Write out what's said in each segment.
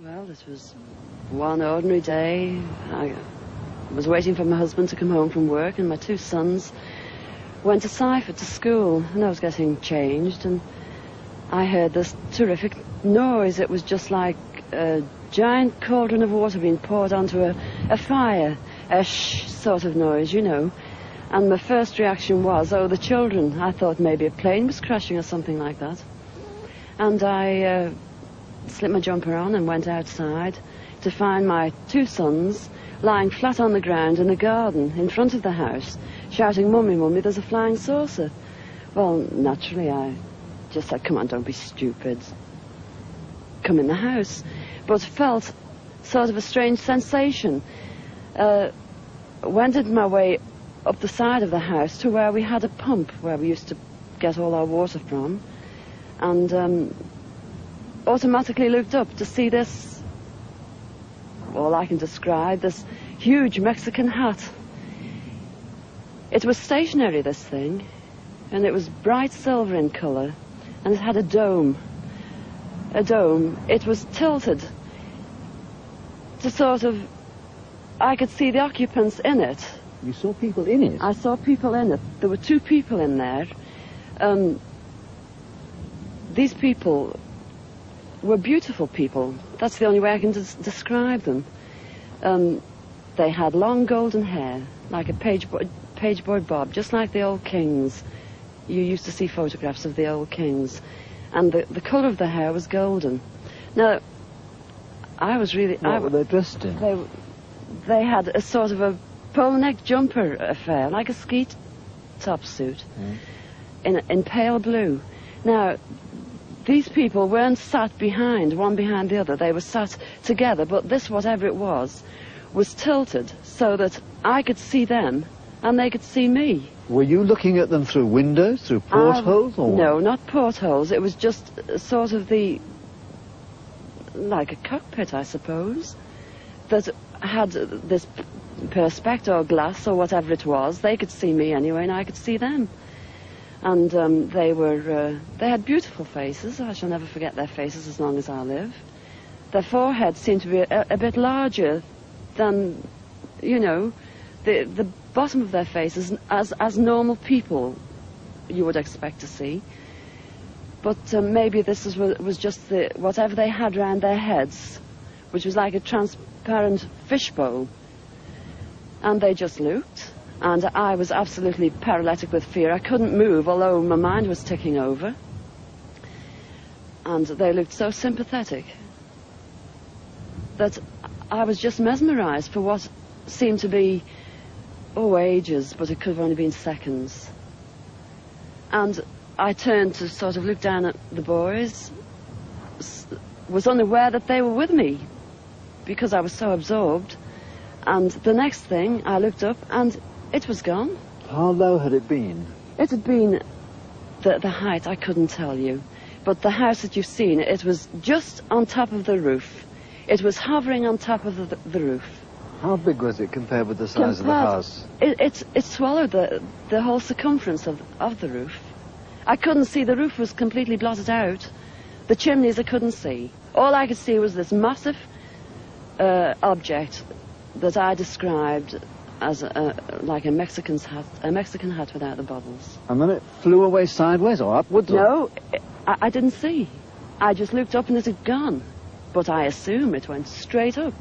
Well, it was one ordinary day. I was waiting for my husband to come home from work, and my two sons went to Seifert to school, and I was getting changed, and I heard this terrific noise. It was just like a giant cauldron of water being poured onto a fire, a shh sort of noise, you know. And my first reaction was, oh, the children. I thought maybe a plane was crashing or something like that. And I slipped my jumper on and went outside to find my two sons lying flat on the ground in a garden in front of the house, shouting, "Mummy, Mummy, there's a flying saucer." Well, naturally, I just said, "Come on, don't be stupid. Come in the house." But felt sort of a strange sensation. Wended my way up the side of the house to where we had a pump, where we used to get all our water from, and automatically looked up to see this, all I can describe, this huge Mexican hat. It was stationary, this thing, and it was bright silver in colour, and it had a dome. A dome. It was tilted to sort of, I could see the occupants in it. You saw people in it? I saw people in it. There were two people in there. These people were beautiful people. That's the only way I can describe them. They had long golden hair, like a pageboy bob, just like the old kings. You used to see photographs of the old kings. And the colour of the hair was golden. Now, I was really... What were they dressed in? They had a sort of a polo neck jumper affair, like a ski top suit, in pale blue. Now, these people weren't sat behind, one behind the other. They were sat together, but this, whatever it was tilted so that I could see them and they could see me. Were you looking at them through windows, through portholes, or what? No, not portholes. It was just sort of like a cockpit, I suppose, that had this perspex or glass or whatever it was. They could see me anyway, and I could see them. And they had beautiful faces. I shall never forget their faces as long as I live. Their foreheads seemed to be a bit larger than, you know, the bottom of their faces as normal people you would expect to see. But maybe this was just whatever they had around their heads, which was like a transparent fishbowl. And they just looked, and I was absolutely paralytic with fear. I couldn't move, although my mind was ticking over. And they looked so sympathetic that I was just mesmerized for what seemed to be, ages, but it could have only been seconds. And I turned to sort of look down at the boys, was unaware that they were with me because I was so absorbed. And the next thing, I looked up and it was gone. How low had it been? It had been the height, I couldn't tell you. But the house that you've seen, it was just on top of the roof. It was hovering on top of the roof. How big was it compared with the size of the house? It swallowed the whole circumference of the roof. I couldn't see. The roof was completely blotted out. The chimneys I couldn't see. All I could see was this massive object that I described as like a Mexican hat without the bubbles. And then it flew away sideways or upwards? No, I didn't see. I just looked up and it had gone. But I assume it went straight up,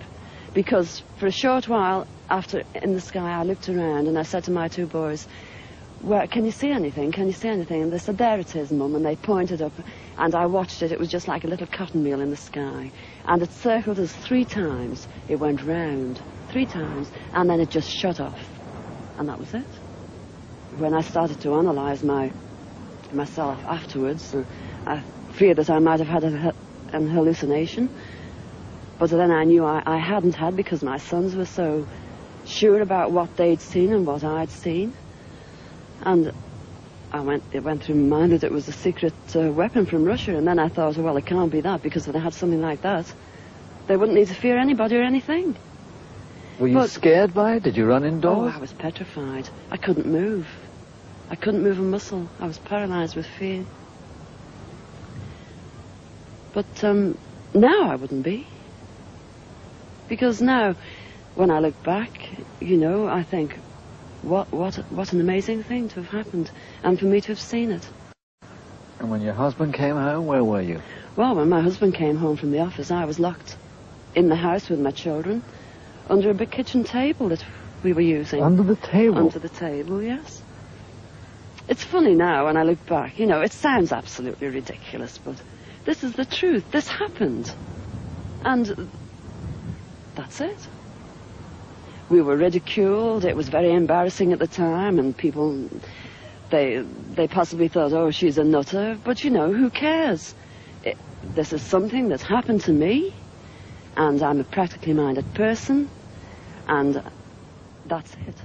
because for a short while after in the sky I looked around and I said to my two boys, "Can you see anything? Can you see anything?" And they said, "There it is, Mum," and they pointed up, and I watched it. It was just like a little cotton meal in the sky, and it circled us 3 times. It went round 3 times, and then it just shut off, and that was it. When I started to analyse myself afterwards, I feared that I might have had an hallucination, but then I knew I hadn't had, because my sons were so sure about what they'd seen and what I'd seen. And it went through my mind that it was a secret weapon from Russia, and then I thought, well, it can't be that, because if they had something like that, they wouldn't need to fear anybody or anything. Were you scared by it? Did you run indoors? Oh, I was petrified. I couldn't move. I couldn't move a muscle. I was paralyzed with fear. But now I wouldn't be. Because now, when I look back, you know, I think, what an amazing thing to have happened, and for me to have seen it. And when your husband came home, where were you? Well, when my husband came home from the office, I was locked in the house with my children, under a big kitchen table that we were using. Under the table? Under the table, yes. It's funny now when I look back. You know, it sounds absolutely ridiculous, but this is the truth. This happened. And that's it. We were ridiculed. It was very embarrassing at the time, and people, they possibly thought, oh, she's a nutter. But, you know, who cares? This is something that's happened to me, and I'm a practically minded person, and that's it.